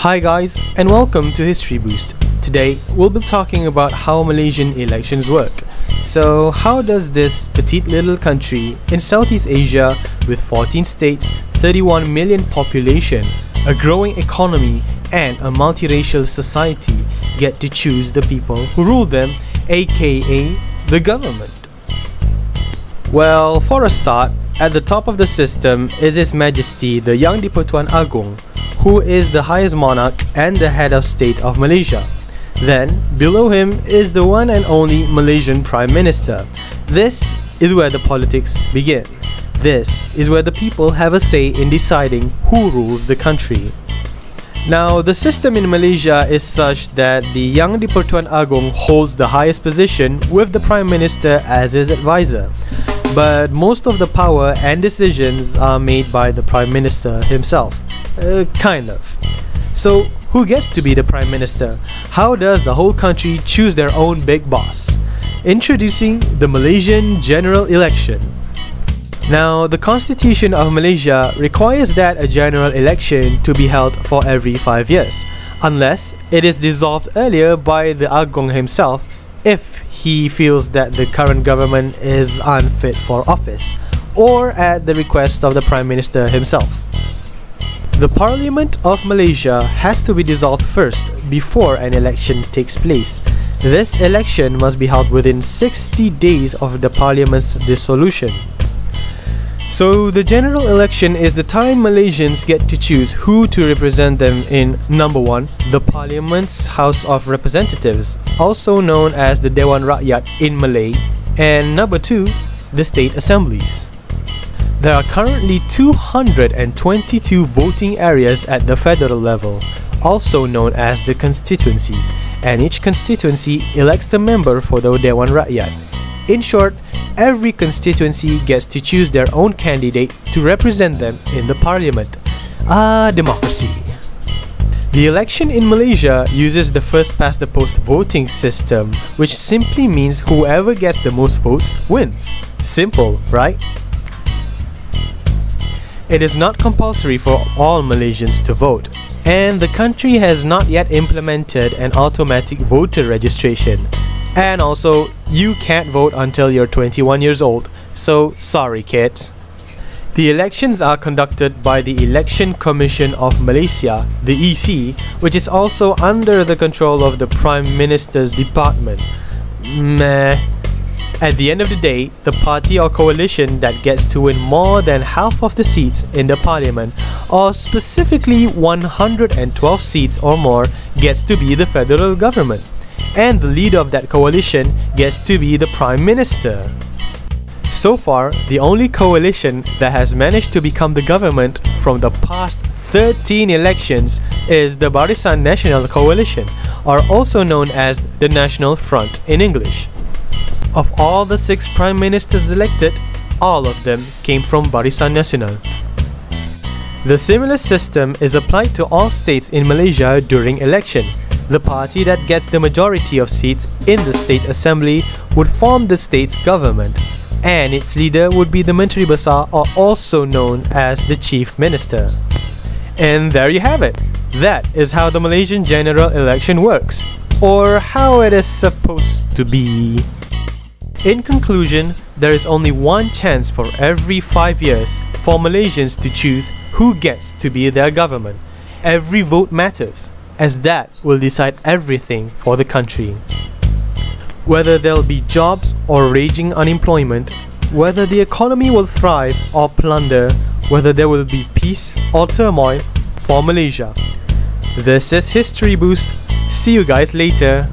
Hi guys, and welcome to History Boost. Today we'll be talking about how Malaysian elections work. So how does this petite little country in Southeast Asia with 14 states, 31 million population, a growing economy and a multiracial society get to choose the people who rule them, aka the government? Well, for a start, at the top of the system is His Majesty the Yang di-Pertuan Agong, who is the highest monarch and the head of state of Malaysia. Then, below him is the one and only Malaysian Prime Minister. This is where the politics begin. This is where the people have a say in deciding who rules the country. Now, the system in Malaysia is such that the Yang di-Pertuan Agong holds the highest position with the Prime Minister as his advisor. But most of the power and decisions are made by the Prime Minister himself. Kind of. So, who gets to be the Prime Minister? How does the whole country choose their own big boss? Introducing the Malaysian general election. Now, the Constitution of Malaysia requires that a general election to be held for every 5 years, unless it is dissolved earlier by the Agong himself if he feels that the current government is unfit for office, or at the request of the Prime Minister himself. The Parliament of Malaysia has to be dissolved first before an election takes place. This election must be held within 60 days of the Parliament's dissolution. So the general election is the time Malaysians get to choose who to represent them in number 1, the Parliament's House of Representatives, also known as the Dewan Rakyat in Malay, and number 2, the state assemblies. There are currently 222 voting areas at the federal level, also known as the constituencies, and each constituency elects the member for the Dewan Rakyat. In short, every constituency gets to choose their own candidate to represent them in the parliament. Democracy. The election in Malaysia uses the first-past-the-post voting system, which simply means whoever gets the most votes wins. Simple, right? It is not compulsory for all Malaysians to vote, and the country has not yet implemented an automatic voter registration. And also, you can't vote until you're 21 years old, so sorry kids. The elections are conducted by the Election Commission of Malaysia, the EC, which is also under the control of the Prime Minister's department. Meh. At the end of the day, the party or coalition that gets to win more than half of the seats in the parliament, or specifically 112 seats or more, gets to be the federal government. And the leader of that coalition gets to be the Prime Minister. So far, the only coalition that has managed to become the government from the past 13 elections is the Barisan Nasional Coalition, or also known as the National Front in English. Of all the 6 Prime Ministers elected, all of them came from Barisan Nasional. The similar system is applied to all states in Malaysia during election. The party that gets the majority of seats in the state assembly would form the state's government, and its leader would be the Menteri Besar, or also known as the Chief Minister. And there you have it. That is how the Malaysian general election works, or how it is supposed to be. In conclusion, there is only one chance for every 5 years for Malaysians to choose who gets to be their government. Every vote matters, as that will decide everything for the country. Whether there'll be jobs or raging unemployment, whether the economy will thrive or plunder, whether there will be peace or turmoil for Malaysia. This is History Boost. See you guys later.